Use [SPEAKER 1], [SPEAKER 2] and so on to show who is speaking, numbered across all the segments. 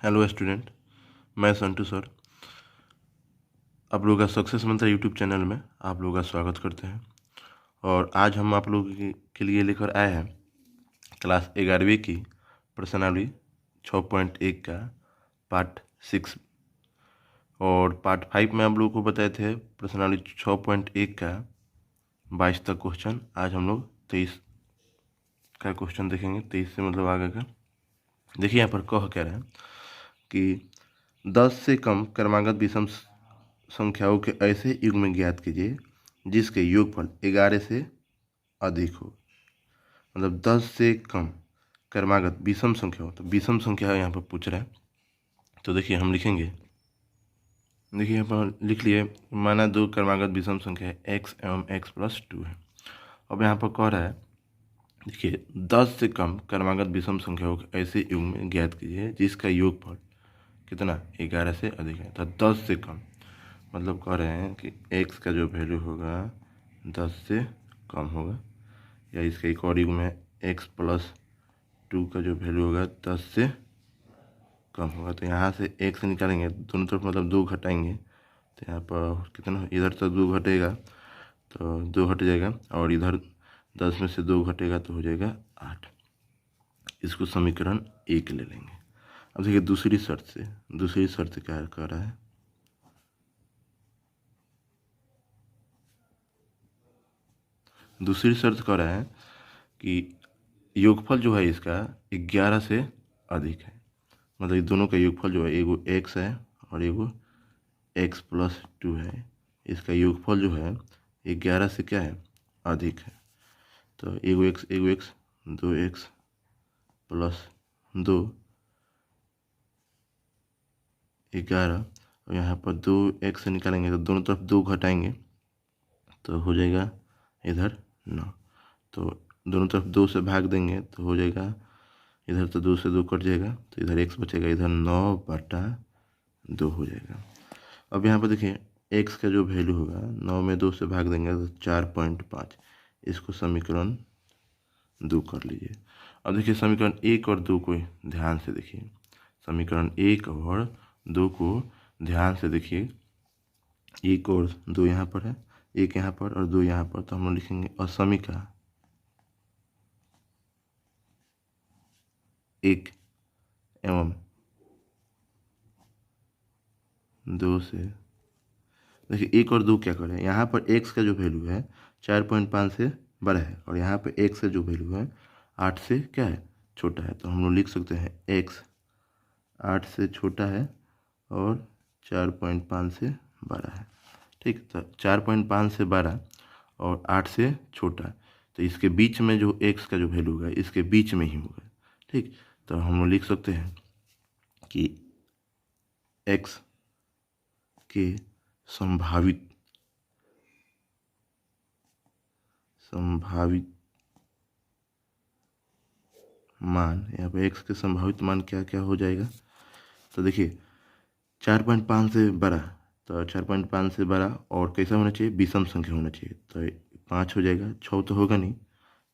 [SPEAKER 1] Hello student, मैं Santu sir आप लोगों का सक्सेस मंत्र यूट्यूब चैनल में आप लोगों का स्वागत करते हैं। और आज हम आप लोगों के लिए लेकर आए हैं क्लास 11वीं की प्रश्नावली 6.1 का पार्ट 6। और पार्ट 5 में हम लोग को बताए थे प्रश्नावली 6.1 का 22 तक क्वेश्चन। आज हम लोग 23 का क्वेश्चन देखेंगे। 23 से मतलब आगे का। देखिए यहाँ पर कह रहे हैं कि 10 से कम क्रमागत विषम संख्याओं के ऐसे युग्म ज्ञात कीजिए जिसके योगफल 11 से अधिक हो। मतलब 10 से कम क्रमागत विषम संख्या हो, तो विषम संख्या यहाँ पर पूछ रहा है। तो देखिए हम लिखेंगे, देखिए यहाँ पर लिख लिए, माना दो क्रमागत विषम संख्या है x एवं x प्लस 2 है। अब यहाँ पर कह रहा है, देखिए 10 से कम क्रमागत विषम संख्याओं के ऐसे युग्म ज्ञात कीजिए जिसका योगफल कितना 11 से अधिक है। तो 10 से कम मतलब कह रहे हैं कि x का जो वैल्यू होगा 10 से कम होगा, या इसका एक और युग्म है x प्लस 2 का जो वैल्यू होगा 10 से कम होगा। तो यहाँ से x निकालेंगे, दोनों तरफ मतलब 2 घटाएंगे, तो यहाँ पर कितना, इधर तो 2 घटेगा तो 2 हट जाएगा, और इधर 10 में से 2 घटेगा तो हो जाएगा 8। इसको समीकरण 1 ले लेंगे। अब देखिए दूसरी शर्त क्या कर रहा है, दूसरी शर्त कह रहा है कि योगफल जो है इसका 11 से अधिक है। मतलब दोनों का योगफल जो है, एगो x है और एगो x प्लस 2 है, इसका योगफल जो है 11 से क्या है, अधिक है। तो एगो x 2x प्लस 2 11, और यहाँ पर 2x से निकालेंगे तो दोनों तरफ 2 घटाएंगे तो हो जाएगा इधर 9। तो दोनों तरफ 2 से भाग देंगे तो हो जाएगा, इधर तो 2 से 2 कट जाएगा तो इधर x बचेगा, इधर 9/2 हो जाएगा। अब यहाँ पर देखिए x का जो वैल्यू होगा 9 में 2 से भाग देंगे तो 4.5। इसको समीकरण 2 कर लीजिए। अब देखिए समीकरण 1 और 2 को ध्यान से देखिए, समीकरण 1 और 2 को ध्यान से देखिए। 1 और 2 यहाँ पर है, 1 यहाँ पर और 2 यहाँ पर, तो हम लोग लिखेंगे असमीका 1 एवं 2 से। देखिए 1 और 2 क्या करें, यहाँ पर x का जो वैल्यू है 4.5 से बड़ा है, और यहाँ पे x का जो वैल्यू है 8 से क्या है, छोटा है। तो हम लोग लिख सकते हैं x 8 से छोटा है और 4.5 से बड़ा है। ठीक, तो 4.5 से बड़ा और 8 से छोटा, तो इसके बीच में जो x का जो वैल्यू होगा इसके बीच में ही होगा। ठीक, तो हम लोग लिख सकते हैं कि x के संभावित मान, यहाँ पे x के संभावित मान क्या क्या हो जाएगा। तो देखिए 4.5 से बड़ा, तो 4.5 से बड़ा और कैसा होना चाहिए, विषम संख्या होना चाहिए। तो 5 हो जाएगा, 6 तो होगा नहीं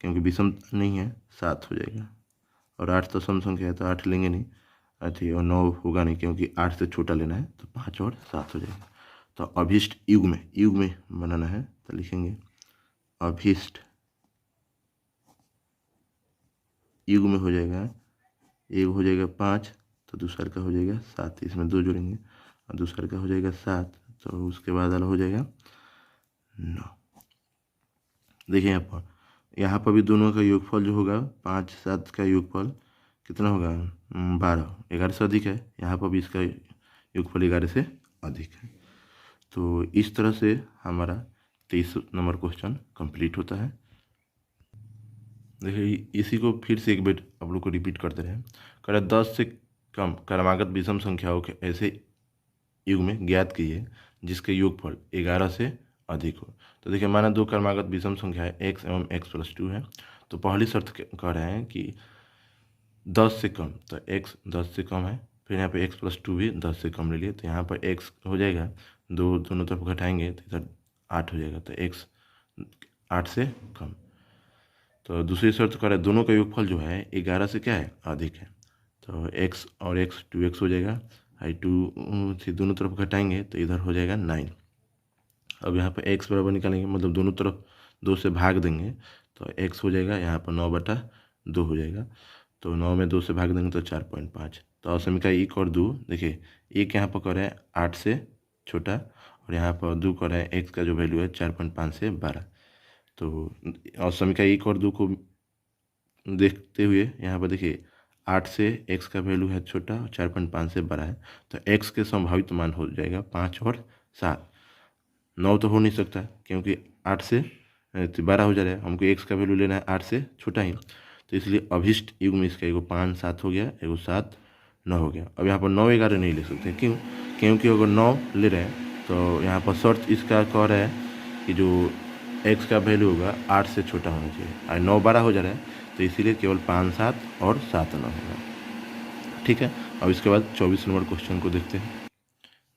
[SPEAKER 1] क्योंकि विषम नहीं है, 7 हो जाएगा। और 8 तो सम संख्या है तो 8 लेंगे नहीं, अच्छा, और 9 होगा नहीं क्योंकि 8 से छोटा लेना है, तो 5 और 7 हो जाएगा। तो अभीष्ट युग्म बनाना है, तो लिखेंगे अभीष्ट युग्म हो जाएगा, एक हो जाएगा 5 तो दूसरा का हो जाएगा 7, इसमें 2 जोड़ेंगे और दूसरा का हो जाएगा 7, तो उसके बाद वाला हो जाएगा 9। देखिए यहाँ पर भी दोनों का योगफल जो होगा 5 7 का योगफल कितना होगा, 12, 11 से अधिक है। यहाँ पर भी इसका योगफल 11 से अधिक है। तो इस तरह से हमारा 23 नंबर क्वेश्चन कंप्लीट होता है। देखिए इसी को फिर से एक बार आप लोग को रिपीट करते रहे। कह रहे 10 से कम क्रमागत विषम संख्याओं के ऐसे युग्म ज्ञात कीजिए जिसके योगफल 11 से अधिक हो। तो देखिए माना दो क्रमागत विषम संख्या है x एवं x प्लस 2 है। तो पहली शर्त कह रहे हैं कि 10 से कम, तो x 10 से कम है, फिर यहाँ पे x प्लस 2 भी 10 से कम ले लिए, तो यहाँ पर x हो जाएगा, दोनों तरफ घटाएंगे तो इधर 8 हो जाएगा, तो x 8 से कम। तो दूसरी शर्त कह रहा है दोनों का योगफल जो है 11 से क्या है, अधिक है। तो x और x 2x हो जाएगा, आई 2 से दोनों तरफ घटाएंगे तो इधर हो जाएगा 9। अब यहाँ पर x बराबर निकालेंगे, मतलब दोनों तरफ 2 से भाग देंगे तो x हो जाएगा यहाँ पर 9/2 हो जाएगा। तो 9 में 2 से भाग देंगे तो 4.5। तो असमीका 1 और 2, देखिए 1 यहाँ पर कर रहे हैं 8 से छोटा, और यहाँ पर 2 कर रहे हैं x का जो वैल्यू है 4.5 से 12। तो असमीका 1 और 2 को देखते हुए यहाँ पर देखिए 8 से x का वैल्यू है छोटा और 4.5 से बड़ा है, तो x के संभावित मान हो जाएगा 5 और 7। 9 तो हो नहीं सकता क्योंकि 8 से 12 हो जा रहा है, हमको x का वैल्यू लेना है 8 से छोटा ही, तो इसलिए अभिष्ट युग्म इसका एगो 5 7 हो गया, एगो 7 9 हो गया। अब यहाँ पर 9 11 नहीं ले सकते, क्यों? क्योंकि अगर 9 ले रहे हैं तो यहाँ पर शर्त इसका कह रहा है कि जो x का वैल्यू होगा 8 से छोटा होना चाहिए, और 9 12 हो जा रहा है तो इसीलिए केवल 5 7 और 7 9 होगा। ठीक है, अब इसके बाद 24 नंबर क्वेश्चन को देखते हैं।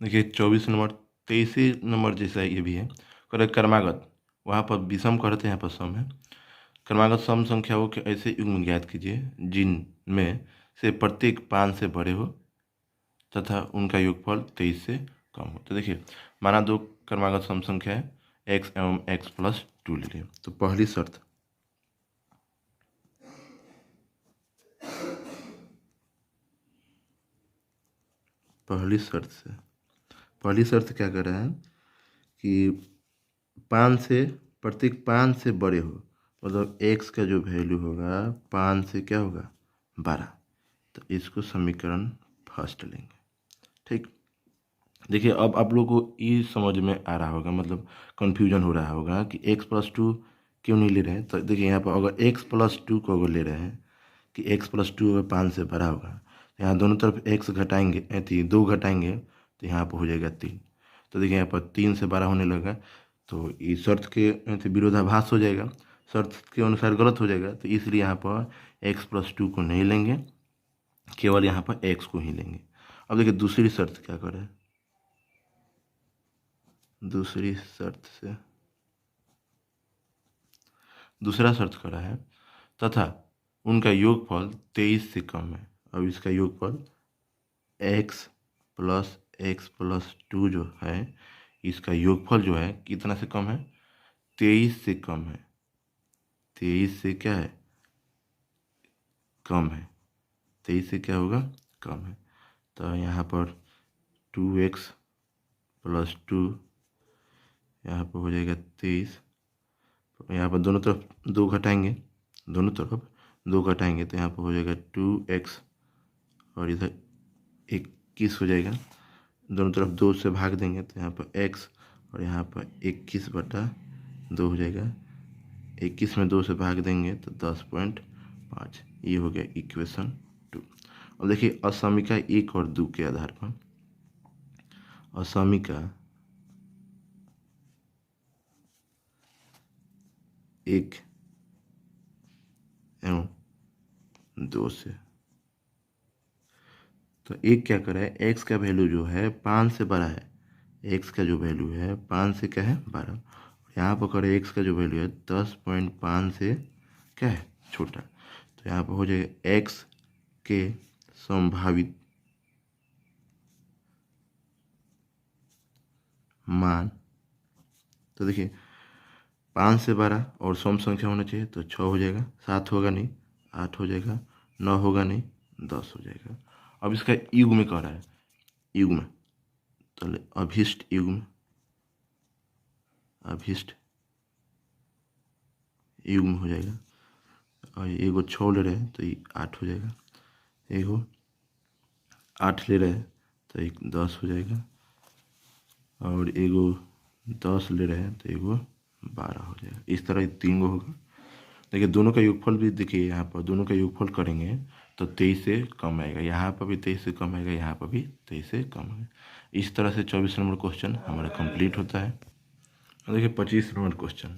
[SPEAKER 1] देखिए 24 नंबर 23 नंबर जैसा ये भी है, करे क्रमागत, वहाँ पर विषम करते हैं, यहाँ पर सम है। क्रमागत सम संख्याओं के ऐसे युग्म ज्ञात कीजिए जिनमें से प्रत्येक 5 से बड़े हो तथा उनका योगफल 23 से कम हो। तो देखिए माना दो क्रमागत सम संख्या है x एवं x+2 ले लिए। तो पहली शर्त क्या कर रहा है कि प्रत्येक 5 से बड़े हो, मतलब x का जो वैल्यू होगा 5 से क्या होगा 12। तो इसको समीकरण फर्स्ट लेंगे। ठीक, देखिए अब आप लोग को ये समझ में आ रहा होगा, मतलब कन्फ्यूजन हो रहा होगा कि x+2 क्यों नहीं ले रहे हैं। तो देखिए यहाँ पर अगर x+2 को अगर ले रहे हैं कि x+2 अगर 5 से बड़ा होगा, तो यहाँ दोनों तरफ x घटाएंगे, 2 घटाएंगे तो यहाँ पर हो जाएगा 3। तो देखिए यहाँ पर 3 से बड़ा होने लगा, तो इस शर्त के विरोधाभास हो जाएगा, शर्त के अनुसार गलत हो जाएगा। तो इसलिए यहाँ पर x+2 को नहीं लेंगे, केवल यहाँ पर x को ही लेंगे। अब देखिए दूसरी शर्त क्या करें, दूसरा शर्त करा है तथा उनका योगफल 23 से कम है। अब इसका योगफल x+2 जो है, इसका योगफल जो है कितना से कम है 23 से कम है। 23 से क्या है कम है, 23 से क्या होगा कम है। तो यहाँ पर 2x+2 यहाँ पर हो जाएगा 23। यहाँ पर दोनों तरफ 2 घटाएंगे, तो यहाँ पर हो जाएगा 2x और इधर 21 हो जाएगा। दोनों तरफ 2 से भाग देंगे तो यहाँ पर x और यहाँ पर 21/2 हो जाएगा। 21 में 2 से भाग देंगे तो 10.5। ये हो गया इक्वेशन 2। अब देखिए असमीका 1 और 2 के आधार पर असमीका 1 एवं 2 से, तो एक क्या करे, x का वैल्यू जो है 5 से बड़ा है, x का जो वैल्यू है 5 से क्या है 12। यहाँ पर करे x का जो वैल्यू है 10.5 से क्या है छोटा। तो यहाँ पर हो जाएगा x के संभावित मान। तो देखिए 5 से 12 और सम संख्या होना चाहिए, तो 6 हो जाएगा, 7 होगा नहीं 8 हो जाएगा, 9 होगा नहीं 10 हो जाएगा। अब इसका युग्म कह रहा है, युग्म तो अभिष्ट युग्म हो जाएगा। और एगो 6 ले रहे हैं तो ये 8 हो जाएगा, एगो 8 ले रहे हैं तो एक 10 हो जाएगा, और एगो 10 ले रहे हैं तो एगो 12 हो जाएगा। इस तरह 3 गो होगा। देखिए दोनों का योगफल भी देखिए, यहाँ पर दोनों का योगफल करेंगे तो 23 से कम आएगा, यहाँ पर भी 23 से कम आएगा, यहाँ पर भी 23 से कम आएगा। इस तरह से 24 नंबर क्वेश्चन हमारा कंप्लीट होता है। देखिए 25 नंबर क्वेश्चन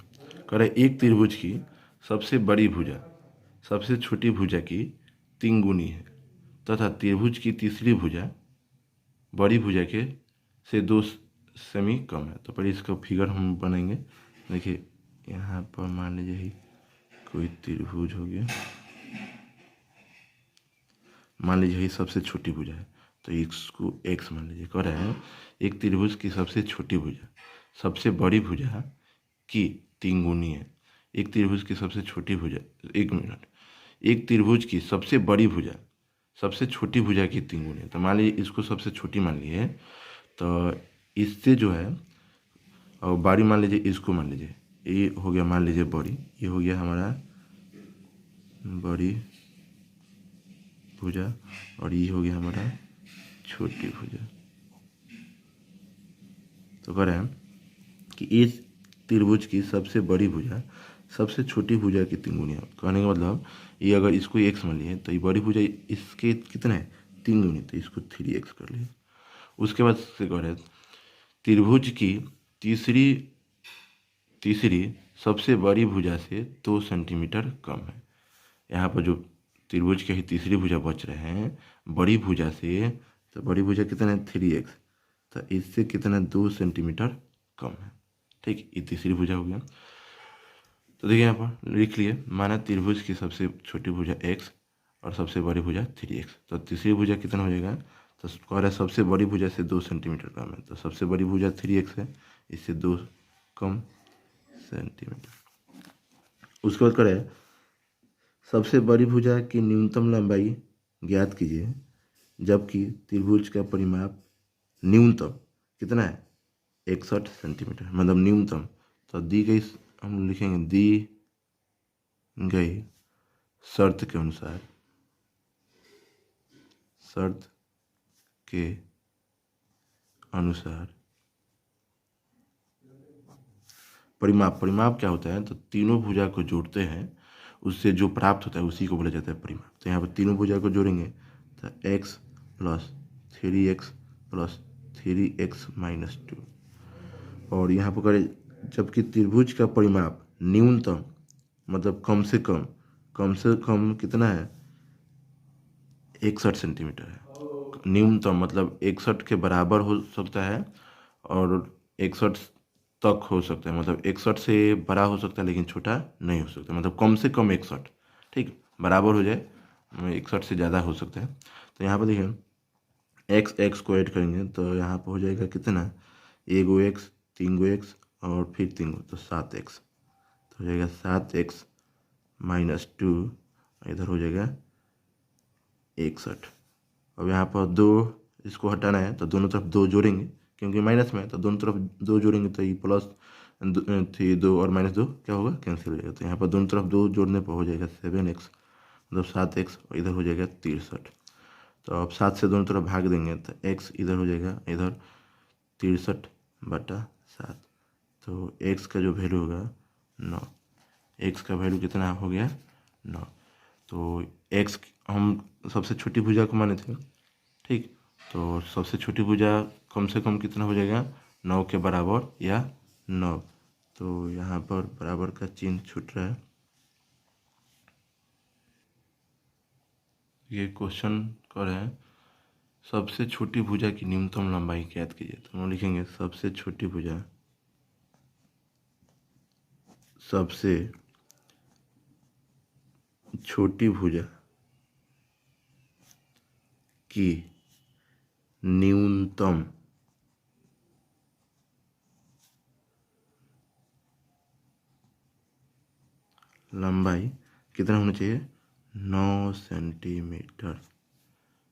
[SPEAKER 1] करे एक त्रिभुज की सबसे बड़ी भुजा सबसे छोटी भुजा की 3 गुनी है तथा त्रिभुज की तीसरी भुजा बड़ी भुजा के से 2 सेमी कम है। तो पहले इसका फिगर हम बनाएंगे। देखिए यहाँ पर मान लीजिए कोई त्रिभुज हो गया, मान लीजिए ये सबसे छोटी भुजा है, तो इसको x मान लीजिए। कह रहे हैं एक त्रिभुज की सबसे छोटी भुजा सबसे बड़ी भुजा की 3 गुनी है। एक त्रिभुज की सबसे छोटी भुजा, 1 मिनट, एक त्रिभुज की सबसे बड़ी भुजा सबसे छोटी भुजा की 3 गुनी है। तो मान लीजिए इसको सबसे छोटी मान लीजिए, तो इससे जो है, और बड़ी मान लीजिए, इसको मान लीजिए, ये हो गया मान लीजिए बड़ी, ये हो गया हमारा बड़ी भुजा, और ये हो गया हमारा छोटी भुजा। तो कह रहे हैं कि इस त्रिभुज की सबसे बड़ी भुजा सबसे छोटी भुजा की 3 गुनी है। कहने का मतलब ये अगर इसको x मान लिए तो ये बड़ी भुजा इसके कितना है 3 गुनी, तो इसको 3x कर लिए। उसके बाद से कह रहे हैं त्रिभुज की तीसरी सबसे बड़ी भुजा से 2 सेंटीमीटर कम है। यहाँ पर जो त्रिभुज की तीसरी भुजा बच रहे हैं बड़ी भुजा से, तो बड़ी भुजा कितना है 3x, तो इससे कितना 2 सेंटीमीटर कम है। ठीक, ये तीसरी भुजा हो गया। तो देखिए यहाँ पर लिख लिए, माना त्रिभुज की सबसे छोटी भुजा x और सबसे बड़ी भुजा 3x, तो तीसरी भुजा कितना हो जाएगा, तो कह रहा है सबसे बड़ी भुजा से 2 सेंटीमीटर कम है, तो सबसे बड़ी भुजा 3x है, इससे 2 कम सेंटीमीटर। उसके बाद करें सबसे बड़ी भुजा की न्यूनतम लंबाई ज्ञात कीजिए, जबकि त्रिभुज का परिमाप न्यूनतम कितना है 61 सेंटीमीटर, मतलब न्यूनतम। तो दी गई, हम लिखेंगे दी गई शर्त के अनुसार, शर्त के अनुसार परिमाप क्या होता है, तो तीनों भुजा को जोड़ते हैं, उससे जो प्राप्त होता है उसी को बोला जाता है परिमाप। तो यहाँ पर तीनों भुजा को जोड़ेंगे तो x plus 3x plus 3x minus 2, और यहाँ पर करें जबकि त्रिभुज का परिमाप न्यूनतम मतलब कम से कम कितना है 61 सेंटीमीटर है। न्यूनतम मतलब 61 के बराबर हो सकता है और 61 तक हो सकता है, मतलब 61 से बड़ा हो सकता है लेकिन छोटा नहीं हो सकता, मतलब कम से कम 61, ठीक, बराबर हो जाए 61 से ज़्यादा हो सकता है। तो यहाँ पर देखिए x को ऐड करेंगे तो यहाँ पर हो जाएगा कितना, 1x 3x और फिर 3 तो 7x, तो हो जाएगा 7x माइनस 2, इधर हो जाएगा 61। अब यहाँ पर 2 इसको हटाना है तो दोनों तरफ 2 जोड़ेंगे, क्योंकि माइनस में है तो दोनों तरफ 2 जोड़ेंगे, तो ये प्लस 2 और माइनस 2 क्या होगा कैंसिल हो जाएगा। तो यहाँ पर दोनों तरफ 2 जोड़ने पर हो जाएगा 7x, मतलब 7x, और इधर हो जाएगा 63। तो अब 7 से दोनों तरफ भाग देंगे तो x इधर हो जाएगा, इधर 63/7, तो x का जो वैल्यू होगा 9, x का वैल्यू कितना हो गया 9। तो x हम सबसे छोटी भुजा को माने थे, ठीक, तो सबसे छोटी भुजा कम से कम कितना हो जाएगा 9 के बराबर या 9, तो यहाँ पर बराबर का चिन्ह छूट रहा है। ये क्वेश्चन कर रहे हैं सबसे छोटी भुजा की न्यूनतम लंबाई ज्ञात कीजिए, तो हम लिखेंगे सबसे छोटी भुजा सबसे छोटी भुजा की न्यूनतम लंबाई कितना होना चाहिए 9 सेंटीमीटर,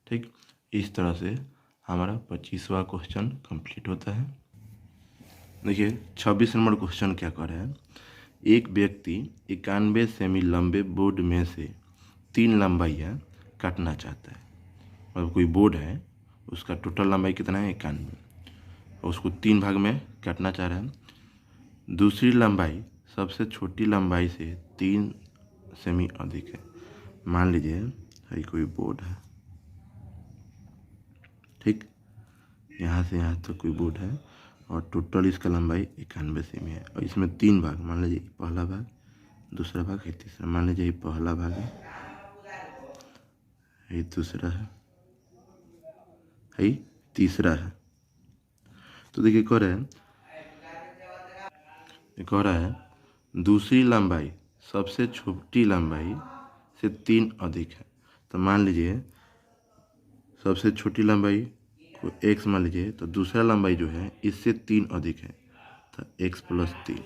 [SPEAKER 1] ठीक। इस तरह से हमारा 25वां क्वेश्चन कंप्लीट होता है। देखिए 26 नंबर क्वेश्चन क्या कर रहा है, एक व्यक्ति 91 सेमी लंबे बोर्ड में से 3 लंबाइयाँ काटना चाहता है, मतलब कोई बोर्ड है उसका टोटल लंबाई कितना है 91, और उसको 3 भाग में काटना चाह रहा है। दूसरी लंबाई सबसे छोटी लंबाई से 3 सेमी अधिक है। मान लीजिए ये कोई बोर्ड है, ठीक, यहाँ से यहाँ तक कोई बोर्ड है और टोटल इसका लंबाई 91 सेमी है, और इसमें 3 भाग, मान लीजिए पहला भाग, दूसरा भाग है, तीसरा। मान लीजिए ये पहला भाग है, ये दूसरा है, ये तीसरा है। तो देखिए कह रहा है दूसरी लंबाई सबसे छोटी लंबाई से 3 अधिक है। तो मान लीजिए सबसे छोटी लंबाई को x मान लीजिए, तो दूसरा लंबाई जो है इससे 3 अधिक है, तो x प्लस 3।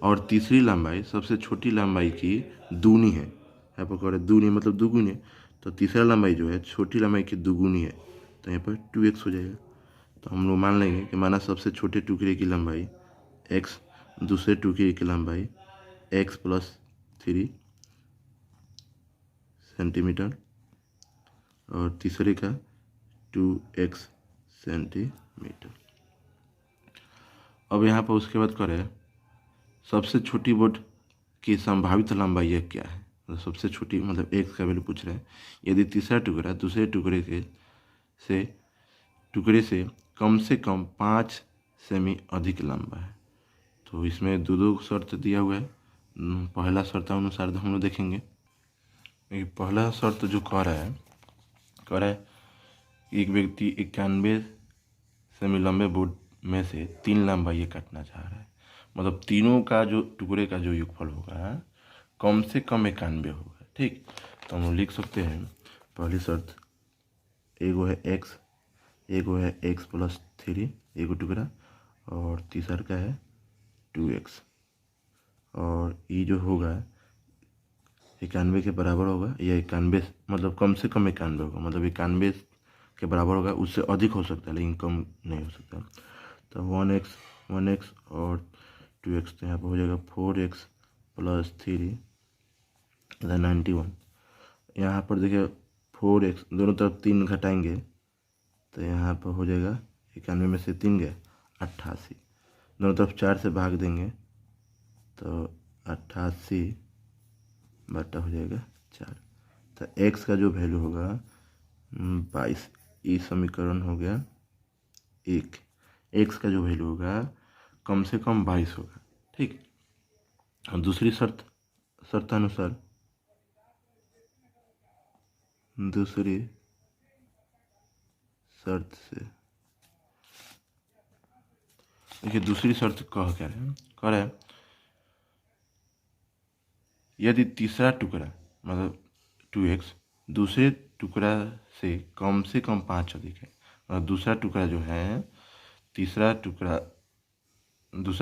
[SPEAKER 1] और तीसरी लंबाई सबसे छोटी लंबाई की दूनी है, यहाँ पर कह रहे दूनी मतलब दुगुनी है, तो तीसरा लंबाई जो है छोटी लंबाई की दुगुनी है, तो यहाँ पर 2x हो जाएगा। तो हम लोग मान लेंगे कि माना सबसे छोटे टुकड़े की लंबाई x, दूसरे टुकड़े की लंबाई x प्लस 3 सेंटीमीटर और तीसरे का 2x सेंटीमीटर। अब यहाँ पर उसके बाद करें सबसे छोटी बोट की संभावित लंबाई यह क्या है, तो सबसे छोटी मतलब x का वैल्यू पूछ रहे हैं। यदि तीसरा टुकड़ा दूसरे टुकड़े से कम 5 सेमी अधिक लंबा है, तो इसमें दो शर्त दिया हुआ है। पहला शर्त अनुसार हम लोग देखेंगे। पहला शर्त जो कह रहा है एक व्यक्ति 91 सेमी लंबे बोर्ड में से 3 लंबाई काटना चाह रहा है, मतलब तीनों का जो टुकड़े का जो योगफल होगा कम से कम 91 होगा। ठीक, तो हम लिख सकते हैं पहली शर्त एगो है x प्लस 3 एगो टुकड़ा, और तीसरा का है 2x, और ये जो होगा 91 के बराबर होगा, या 91 मतलब कम से कम 91 होगा, मतलब 91 के बराबर होगा, उससे अधिक हो सकता है लेकिन कम नहीं हो सकता। तो 1x और 2x, तो यहाँ पर हो जाएगा 4x प्लस 3 इधर 91। यहाँ पर देखिए 4x दोनों तरफ 3 घटाएंगे तो यहाँ पर हो जाएगा 91 में से 3 गए 88, दोनों तरफ 4 से भाग देंगे तो 88 बटा हो जाएगा 4। तो x का जो वैल्यू होगा 22, ये समीकरण हो गया 1। x का जो वैल्यू होगा कम से कम 22 होगा। ठीक, और दूसरी शर्तानुसार दूसरी शर्त से देखिए, दूसरी शर्त कह रहे हैं यदि तीसरा टुकड़ा मतलब 2x दूसरे टुकड़ा से कम 5 अधिक है, और दूसरा टुकड़ा जो है दूसरा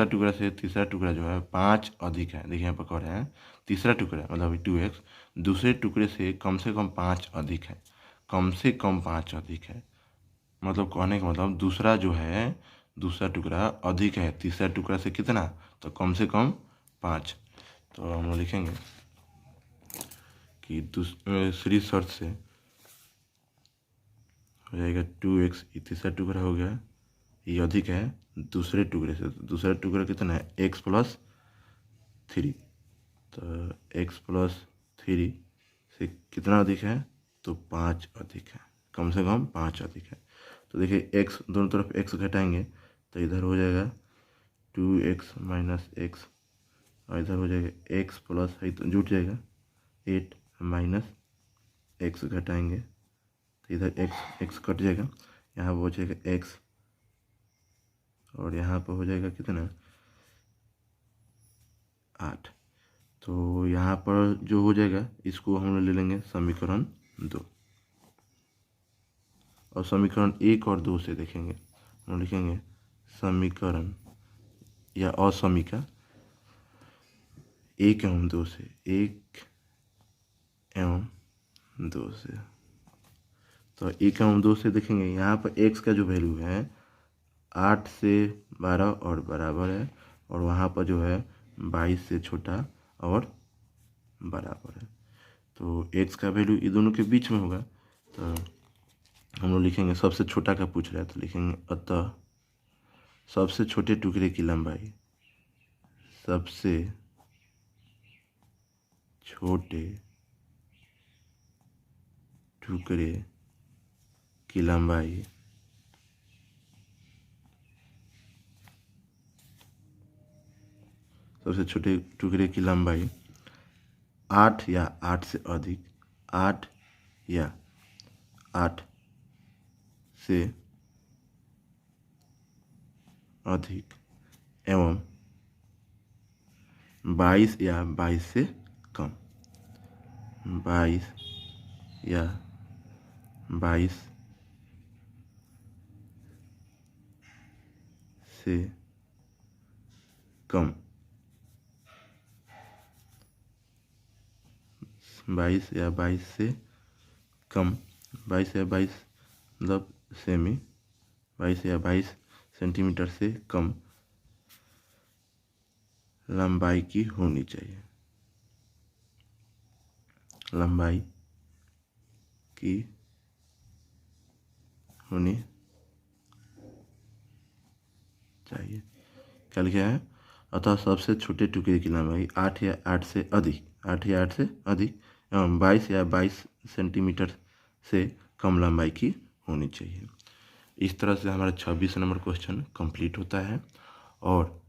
[SPEAKER 1] टुकड़ा से तीसरा टुकड़ा जो है 5 अधिक है। देखिए यहाँ पर कह रहे हैं तीसरा टुकड़ा मतलब 2x दूसरे टुकड़े से कम 5 अधिक है, कम से कम 5 अधिक है, मतलब कहने का मतलब दूसरा टुकड़ा अधिक है तीसरा टुकड़ा से कितना, तो कम से कम 5। तो हम लोग लिखेंगे कि दूसरी शर्त से हो जाएगा 2x, तीसरा टुकड़ा हो गया, ये अधिक है दूसरे टुकड़े से, दूसरा टुकड़ा कितना है x प्लस 3, तो x प्लस 3 से कितना अधिक है, तो 5 अधिक है, कम से कम 5 अधिक है। तो देखिए x दोनों तरफ x घटाएंगे तो इधर हो जाएगा 2x माइनस x, और इधर हो जाएगा x प्लस तो जुट जाएगा 8 माइनस x घटाएंगे तो इधर x कट जाएगा, यहाँ हो जाएगा x, और यहाँ पर हो जाएगा कितना 8। तो यहाँ पर जो हो जाएगा इसको हम लोग ले लेंगे समीकरण 2, और समीकरण 1 और 2 से देखेंगे। हम लिखेंगे समीकरण या असमीका 1 एवं 2 से, 1 एवं 2 से। तो 1 एवं 2 से देखेंगे यहाँ पर x का जो वैल्यू है 8 से 12 और बराबर है, और वहाँ पर जो है 22 से छोटा और बराबर है, तो x का वैल्यू ये दोनों के बीच में होगा। तो हम लोग लिखेंगे सबसे छोटा का पूछ रहा है, तो लिखेंगे अतः सबसे छोटे टुकड़े की लंबाई, सबसे छोटे टुकड़े की लंबाई सबसे छोटे टुकड़े की लंबाई 8 या 8 से अधिक, 8 या 8 से अधिक एवं 22 या 22 से कम, 22 या 22 से कम 22 या 22 से कम 22 या 22 मतलब सेमी 22 या 22 सेंटीमीटर से कम लंबाई की होनी चाहिए। लंबाई की होनी चाहिए। क्या लिखा है? अतः सबसे छोटे टुकड़े की लंबाई 8 या 8 से अधिक 8 या 8 से अधिक एवं 22 या 22 सेंटीमीटर से कम लंबाई की होनी चाहिए। इस तरह से हमारा 26 नंबर क्वेश्चन कंप्लीट होता है और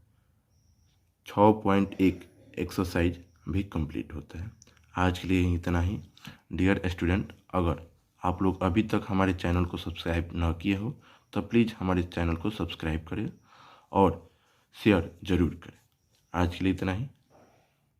[SPEAKER 1] 6.1 एक्सरसाइज भी कंप्लीट होता है। आज के लिए इतना ही। डियर स्टूडेंट, अगर आप लोग अभी तक हमारे चैनल को सब्सक्राइब न किए हो तो प्लीज़ हमारे चैनल को सब्सक्राइब करें और शेयर ज़रूर करें। आज के लिए इतना ही।